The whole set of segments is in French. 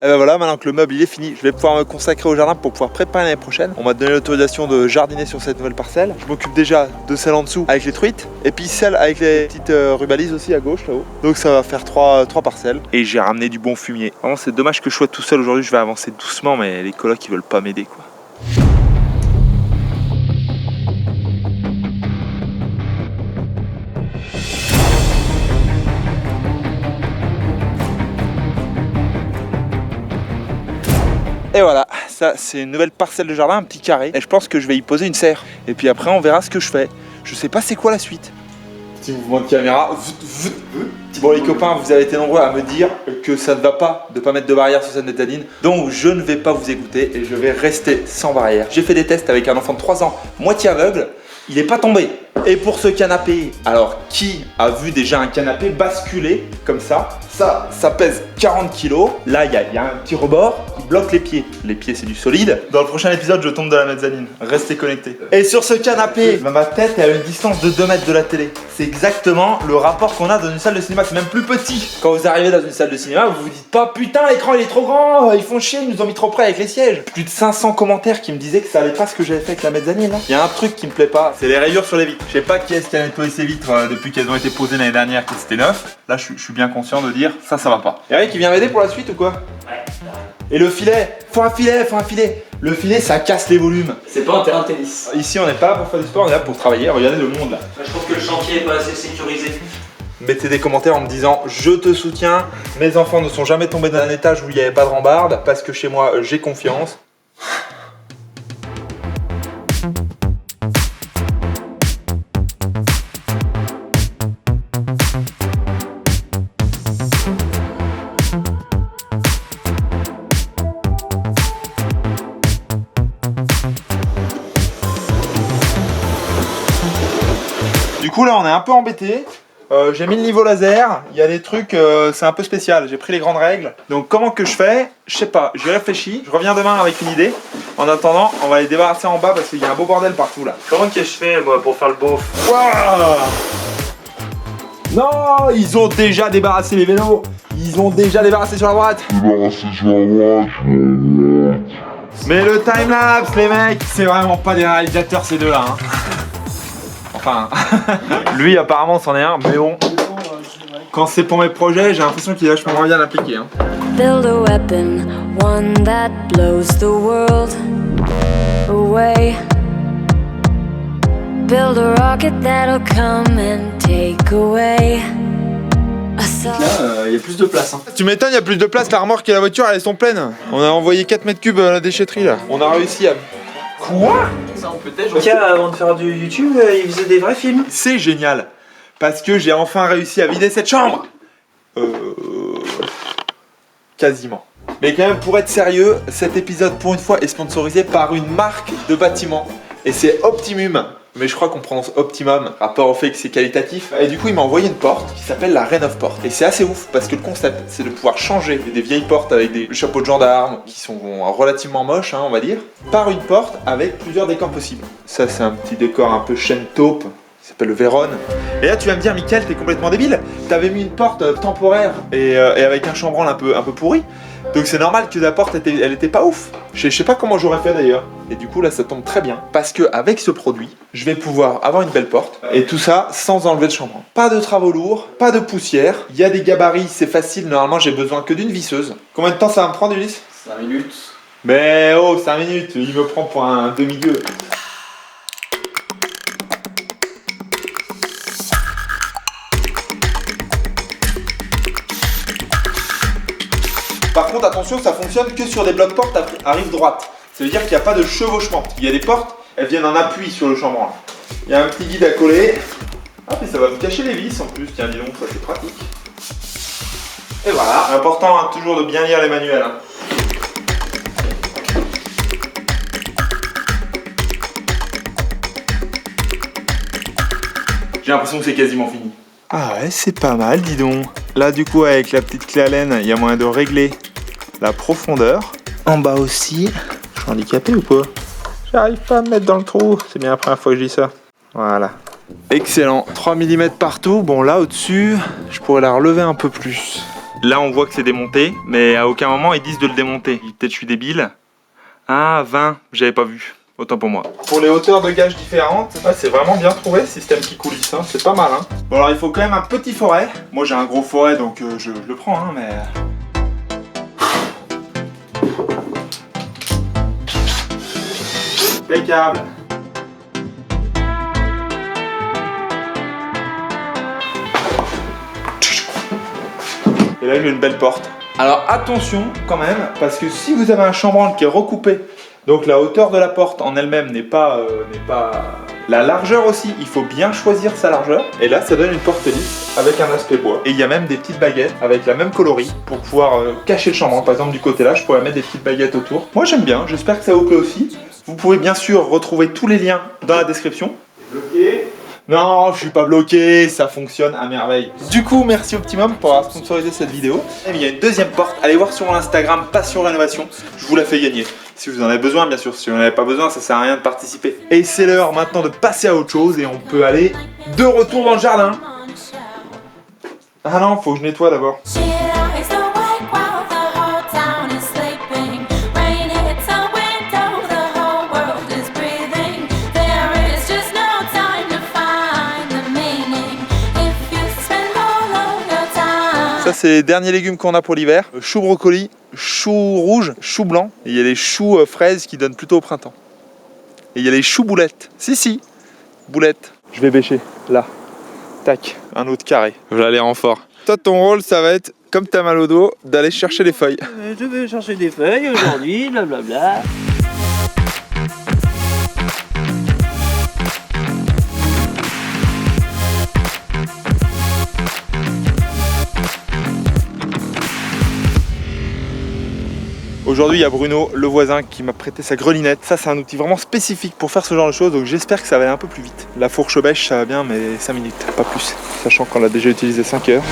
Et ben voilà, maintenant que le meuble il est fini, je vais pouvoir me consacrer au jardin pour pouvoir préparer l'année prochaine. On m'a donné l'autorisation de jardiner sur cette nouvelle parcelle. Je m'occupe déjà de celle en dessous avec les truites et puis celle avec les petites rubalises aussi à gauche là-haut. Donc ça va faire trois parcelles. Et j'ai ramené du bon fumier. Vraiment c'est dommage que je sois tout seul aujourd'hui, je vais avancer doucement mais les colocs ils veulent pas m'aider quoi. Et voilà, ça c'est une nouvelle parcelle de jardin, un petit carré. Et je pense que je vais y poser une serre. Et puis après on verra ce que je fais. Je sais pas c'est quoi la suite. Petit mouvement de caméra. Bon les copains, vous avez été nombreux à me dire que ça ne va pas de pas mettre de barrière sur cette métadine. Donc je ne vais pas vous écouter et je vais rester sans barrière. J'ai fait des tests avec un enfant de 3 ans, moitié aveugle. Il n'est pas tombé. Et pour ce canapé, alors qui a vu déjà un canapé basculer comme ça? Ça pèse 40 kg. Là, il y a un petit rebord qui bloque les pieds. Les pieds, c'est du solide. Dans le prochain épisode, je tombe de la mezzanine. Restez connectés. Et sur ce canapé, ma tête est à une distance de 2 mètres de la télé. C'est exactement le rapport qu'on a dans une salle de cinéma. C'est même plus petit. Quand vous arrivez dans une salle de cinéma, vous vous dites pas putain, l'écran il est trop grand, ils font chier, ils nous ont mis trop près avec les sièges. Plus de 500 commentaires qui me disaient que ça allait pas ce que j'avais fait avec la mezzanine là. Il y a un truc qui me plaît pas, c'est les rayures sur les vitres. Je sais pas qui est-ce qui a nettoyé ces vitres depuis qu'elles ont été posées l'année dernière, que c'était neuf. Là, je suis bien conscient de dire ça va pas. Eric, il vient m'aider pour la suite ou quoi? Ouais. Et le filet, faut un filet. Le filet, ça casse les volumes. C'est pas un terrain de tennis. Ici, on n'est pas là pour faire du sport, on est là pour travailler. Regardez le monde là. Je trouve que le chantier est pas assez sécurisé. Mettez des commentaires en me disant je te soutiens. Mes enfants ne sont jamais tombés d'un étage où il n'y avait pas de rambarde parce que chez moi, j'ai confiance. Du coup là on est un peu embêté. J'ai mis le niveau laser, il y a des trucs, c'est un peu spécial, j'ai pris les grandes règles. Donc comment que je fais? Je sais pas, j'y réfléchis, je reviens demain avec une idée. En attendant, on va les débarrasser en bas parce qu'il y a un beau bordel partout là. Comment que je fais moi pour faire le beauf? Waouh! Non, ils ont déjà débarrassé les vélos. Ils ont déjà débarrassé sur la droite. Mais le timelapse les mecs, c'est vraiment pas des réalisateurs ces deux là hein. Enfin, lui apparemment c'en est un, mais bon. Quand c'est pour mes projets, j'ai l'impression qu'il est vachement bien appliqué. Hein. Build a weapon, one that blows the world away. Build a rocket that'll come and take away. Là, il y a plus de place. Hein. Tu m'étonnes, il y a plus de place, la remorque et la voiture, elles sont pleines. On a envoyé 4 mètres cubes à la déchetterie là. On a réussi à... Quoi? Ça, on peut être. Tiens, avant de faire du YouTube, il faisait des vrais films. C'est génial, parce que j'ai enfin réussi à vider cette chambre. Quasiment. Mais quand même, pour être sérieux, cet épisode, pour une fois, est sponsorisé par une marque de bâtiment. Et c'est Optimum. Mais je crois qu'on prononce Optimum, rapport au fait que c'est qualitatif. Et du coup, il m'a envoyé une porte qui s'appelle la Rénov Porte. Et c'est assez ouf, parce que le concept, c'est de pouvoir changer des vieilles portes avec des chapeaux de gendarme, qui sont relativement moches, hein, on va dire, par une porte avec plusieurs décors possibles. Ça, c'est un petit décor un peu chaîne taupe. Il s'appelle le Vérone. Et là, tu vas me dire, Mickaël, t'es complètement débile. T'avais mis une porte temporaire et avec un chambranle un peu pourri. Donc c'est normal que la porte, elle était pas ouf. Je sais pas comment j'aurais fait d'ailleurs. Et du coup, là, ça tombe très bien. Parce que avec ce produit, je vais pouvoir avoir une belle porte. Et tout ça sans enlever de chambranle. Pas de travaux lourds, pas de poussière. Il y a des gabarits, c'est facile. Normalement, j'ai besoin que d'une visseuse. Combien de temps ça va me prendre, Ulysse? 5 minutes. Mais oh, 5 minutes. Il me prend pour un demi-gueux. Par contre, attention, ça fonctionne que sur des blocs portes à rive droite. Ça veut dire qu'il n'y a pas de chevauchement. Il y a des portes, elles viennent en appui sur le chambranle. Il y a un petit guide à coller. Ah, mais ça va me cacher les vis en plus. Tiens, dis donc, ça c'est pratique. Et voilà. Important hein, toujours de bien lire les manuels. Hein. J'ai l'impression que c'est quasiment fini. Ah ouais, c'est pas mal, dis donc. Là, du coup, avec la petite clé Allen, il y a moyen de régler la profondeur. En bas aussi. Je suis handicapé ou quoi? J'arrive pas à me mettre dans le trou. C'est bien la première fois que je dis ça. Voilà. Excellent. 3 mm partout. Bon, là, au-dessus, je pourrais la relever un peu plus. Là on voit que c'est démonté, mais à aucun moment ils disent de le démonter. Peut-être je suis débile. Ah 20, j'avais pas vu. Autant pour moi. Pour les hauteurs de gage différentes, c'est vraiment bien trouvé, système qui coulisse, hein. C'est pas mal. Hein. Bon alors il faut quand même un petit forêt. Moi j'ai un gros forêt donc je le prends, hein, mais... Impeccable. Et là j'ai une belle porte. Alors attention quand même, parce que si vous avez un chambranle qui est recoupé, donc la hauteur de la porte en elle-même n'est pas la largeur aussi, il faut bien choisir sa largeur. Et là ça donne une porte lisse avec un aspect bois. Et il y a même des petites baguettes avec la même coloris pour pouvoir cacher le chambranle. Par exemple du côté là, je pourrais mettre des petites baguettes autour. Moi j'aime bien, j'espère que ça vous plaît aussi. Vous pouvez bien sûr retrouver tous les liens dans la description. Bloqué. Non, je suis pas bloqué, ça fonctionne à merveille. Du coup, merci Optimum pour avoir sponsorisé cette vidéo. Et il y a une deuxième porte, allez voir sur mon Instagram Passion Rénovation, je vous la fais gagner. Si vous en avez besoin, bien sûr, si vous n'en avez pas besoin, ça sert à rien de participer. Et c'est l'heure maintenant de passer à autre chose et on peut aller de retour dans le jardin. Ah non, faut que je nettoie d'abord. Ça c'est les derniers légumes qu'on a pour l'hiver. Chou brocoli, chou rouge, chou blanc. Et il y a les choux fraises qui donnent plutôt au printemps. Et il y a les choux boulettes. Si, boulettes. Je vais bêcher, là. Tac, un autre carré. Je vais aller renfort. Toi ton rôle ça va être, comme t'as mal au dos, d'aller chercher les feuilles. Je vais chercher des feuilles aujourd'hui, blablabla. Aujourd'hui, il y a Bruno, le voisin, qui m'a prêté sa grelinette. Ça, c'est un outil vraiment spécifique pour faire ce genre de choses, donc j'espère que ça va aller un peu plus vite. La fourche bêche, ça va bien, mais 5 minutes, pas plus. Sachant qu'on l'a déjà utilisé 5 heures.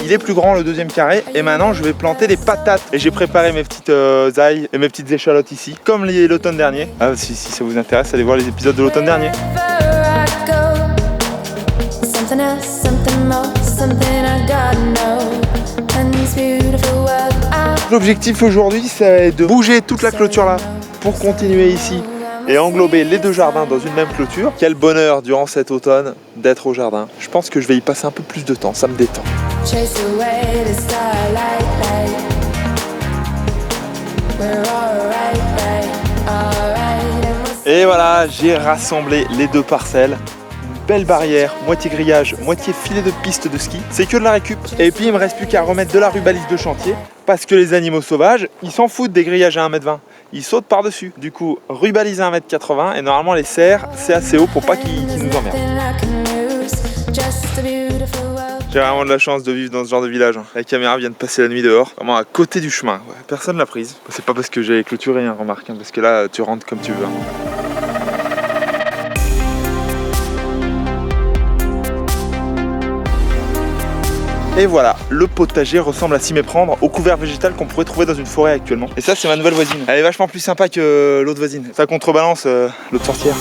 Il est plus grand le deuxième carré et maintenant je vais planter des patates. Et j'ai préparé mes petites ailles et mes petites échalotes ici, comme l'automne dernier. Ah, si ça vous intéresse, allez voir les épisodes de l'automne dernier. L'objectif aujourd'hui, c'est de bouger toute la clôture là pour continuer ici et englober les deux jardins dans une même clôture. Quel bonheur durant cet automne d'être au jardin. Je pense que je vais y passer un peu plus de temps, ça me détend. Et voilà, j'ai rassemblé les deux parcelles. Belle barrière, moitié grillage, moitié filet de piste de ski, c'est que de la récup. Et puis il me reste plus qu'à remettre de la rubalise de chantier parce que les animaux sauvages, ils s'en foutent des grillages à 1m20. Ils sautent par-dessus. Du coup, rubaliser à 1m80 et normalement les cerfs, c'est assez haut pour pas qu'ils nous emmerdent. J'ai vraiment de la chance de vivre dans ce genre de village. La caméra vient de passer la nuit dehors, vraiment à côté du chemin. Ouais, personne l'a prise. C'est pas parce que j'ai clôturé, hein, remarque, hein, parce que là, tu rentres comme tu veux. Hein. Et voilà, le potager ressemble à s'y méprendre au couvert végétal qu'on pourrait trouver dans une forêt actuellement. Et ça, c'est ma nouvelle voisine. Elle est vachement plus sympa que l'autre voisine. Ça contrebalance l'autre sorcière.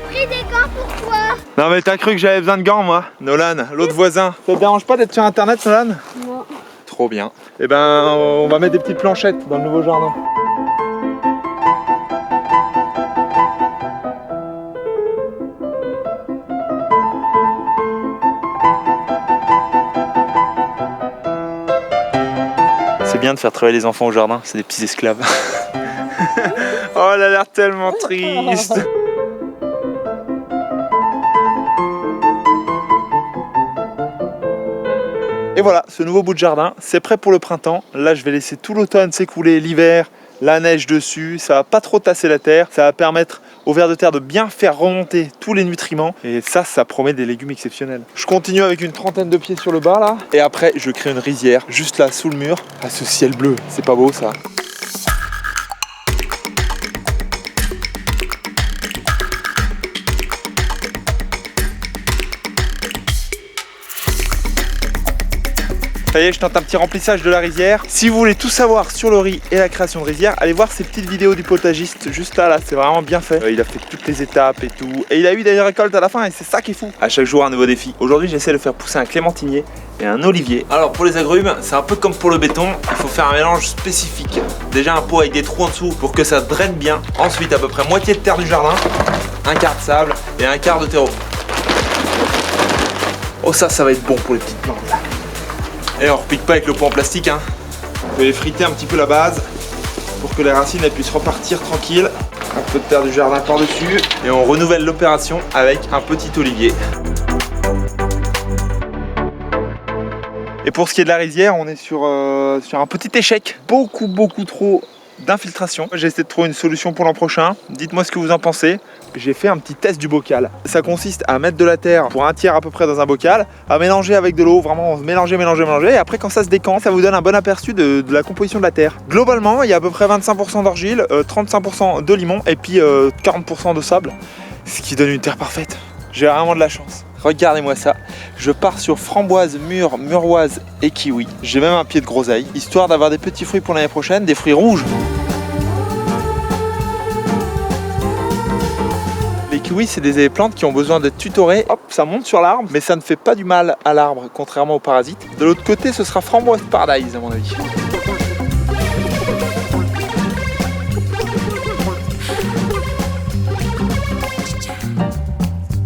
Pris des gants pour toi. Non mais t'as cru que j'avais besoin de gants moi, Nolan, l'autre voisin. Ça te dérange pas d'être sur internet, Nolan? Non. Trop bien. Et ben, on va mettre des petites planchettes dans le nouveau jardin. C'est bien de faire travailler les enfants au jardin, c'est des petits esclaves. Oh, elle a l'air tellement triste. Et voilà, ce nouveau bout de jardin, c'est prêt pour le printemps. Là, je vais laisser tout l'automne s'écouler, l'hiver, la neige dessus. Ça va pas trop tasser la terre. Ça va permettre aux vers de terre de bien faire remonter tous les nutriments. Et ça promet des légumes exceptionnels. Je continue avec une trentaine de pieds sur le bas là. Et après, je crée une rizière juste là, sous le mur. Ah, ce ciel bleu, c'est pas beau ça. Ça y est, je tente un petit remplissage de la rizière. Si vous voulez tout savoir sur le riz et la création de rizière, allez voir ces petites vidéos du potagiste juste là, c'est vraiment bien fait. Il a fait toutes les étapes et tout. Et il a eu des récoltes à la fin et c'est ça qui est fou. À chaque jour un nouveau défi. Aujourd'hui j'essaie de faire pousser un clémentinier et un olivier. Alors pour les agrumes, c'est un peu comme pour le béton, il faut faire un mélange spécifique. Déjà un pot avec des trous en dessous pour que ça draine bien. Ensuite à peu près moitié de terre du jardin, un quart de sable et un quart de terreau. Oh ça va être bon pour les petites plantes là. Et on repique pas avec le pot en plastique hein. On peut effriter un petit peu la base pour que les racines elles puissent repartir tranquille. Un peu de terre du jardin par dessus et on renouvelle l'opération avec un petit olivier. Et pour ce qui est de la rizière, on est sur un petit échec. Beaucoup trop d'infiltration. J'ai essayé de trouver une solution pour l'an prochain. Dites-moi ce que vous en pensez. J'ai fait un petit test du bocal. Ça consiste à mettre de la terre pour un tiers à peu près dans un bocal, à mélanger avec de l'eau, vraiment mélanger. Et après quand ça se décante, ça vous donne un bon aperçu de la composition de la terre. Globalement, il y a à peu près 25% d'argile, 35% de limon et puis 40% de sable. Ce qui donne une terre parfaite. J'ai vraiment de la chance. Regardez-moi ça. Je pars sur framboise, mûre, muroise et kiwi. J'ai même un pied de groseille, histoire d'avoir des petits fruits pour l'année prochaine, des fruits rouges. Les kiwis, c'est des plantes qui ont besoin d'être tutorées. Hop, ça monte sur l'arbre, mais ça ne fait pas du mal à l'arbre, contrairement aux parasites. De l'autre côté, ce sera framboise paradise, à mon avis.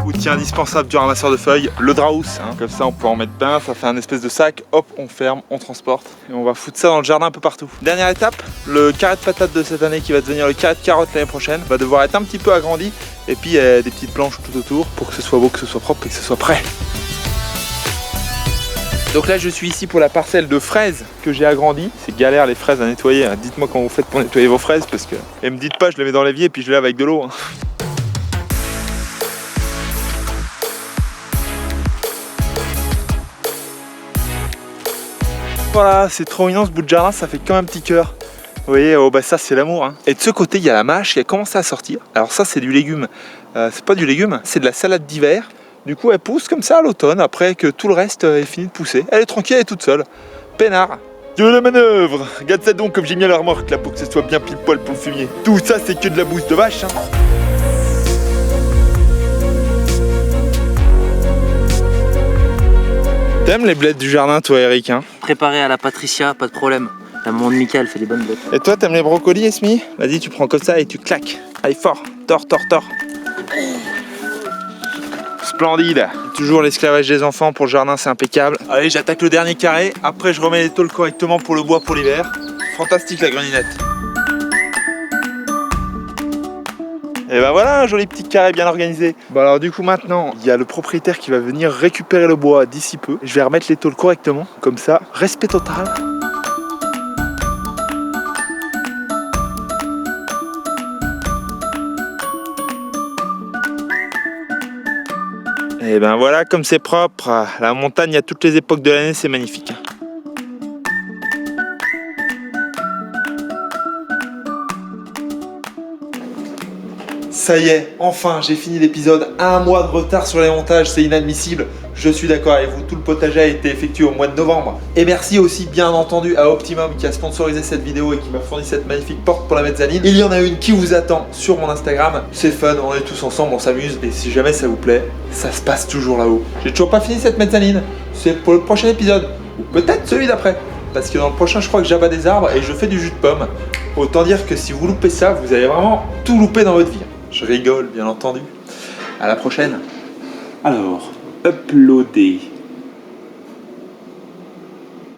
Outil indispensable du ramasseur de feuilles, le draus. Comme ça, on peut en mettre plein, ça fait un espèce de sac. Hop, on ferme, on transporte. Et on va foutre ça dans le jardin un peu partout. Dernière étape, le carré de patate de cette année qui va devenir le carré de carotte l'année prochaine va devoir être un petit peu agrandi. Et puis des petites planches tout autour pour que ce soit beau, que ce soit propre et que ce soit prêt. Donc là je suis ici pour la parcelle de fraises que j'ai agrandie. C'est galère les fraises à nettoyer. Dites-moi comment vous faites pour nettoyer vos fraises parce que... Et me dites pas je les mets dans l'évier et puis je les lave avec de l'eau. Voilà, c'est trop mignon ce bout de jardin, ça fait comme un petit cœur. Vous voyez, oh bah ça c'est l'amour hein. Et de ce côté il y a la mâche qui a commencé à sortir. Alors ça c'est du légume, c'est pas du légume, c'est de la salade d'hiver. Du coup elle pousse comme ça à l'automne après que tout le reste est fini de pousser. Elle est tranquille, elle est toute seule, peinard. De la manœuvre. Regarde ça donc comme j'ai mis à la remorque là pour que ce soit bien pile poil pour le fumier. Tout ça c'est que de la bouse de vache hein. T'aimes les blettes du jardin toi Eric hein? Préparé à la Patricia, pas de problème. La maman de Mika, elle fait des bonnes blettes. Et toi t'aimes les brocolis Esmi? Vas-y tu prends comme ça et tu claques. Allez fort, tors. Splendide. Toujours l'esclavage des enfants pour le jardin, c'est impeccable. Allez j'attaque le dernier carré, après je remets les tôles correctement pour le bois pour l'hiver. Fantastique la greninette. Et ben voilà un joli petit carré bien organisé. Bon alors du coup maintenant il y a le propriétaire qui va venir récupérer le bois d'ici peu. Je vais remettre les tôles correctement, comme ça, respect total. Et ben voilà comme c'est propre, la montagne à toutes les époques de l'année c'est magnifique. Ça y est, enfin j'ai fini l'épisode. 1 mois de retard sur les montages, c'est inadmissible. Je suis d'accord avec vous, tout le potager a été effectué au mois de novembre. Et merci aussi bien entendu à Optimum qui a sponsorisé cette vidéo et qui m'a fourni cette magnifique porte pour la mezzanine. Il y en a une qui vous attend sur mon Instagram. C'est fun, on est tous ensemble, on s'amuse. Et si jamais ça vous plaît, ça se passe toujours là-haut. J'ai toujours pas fini cette mezzanine. C'est pour le prochain épisode. Ou peut-être celui d'après. Parce que dans le prochain, je crois que j'abat des arbres et je fais du jus de pomme. Autant dire que si vous loupez ça, vous allez vraiment tout louper dans votre vie. Je rigole, bien entendu. À la prochaine. Alors, uploader.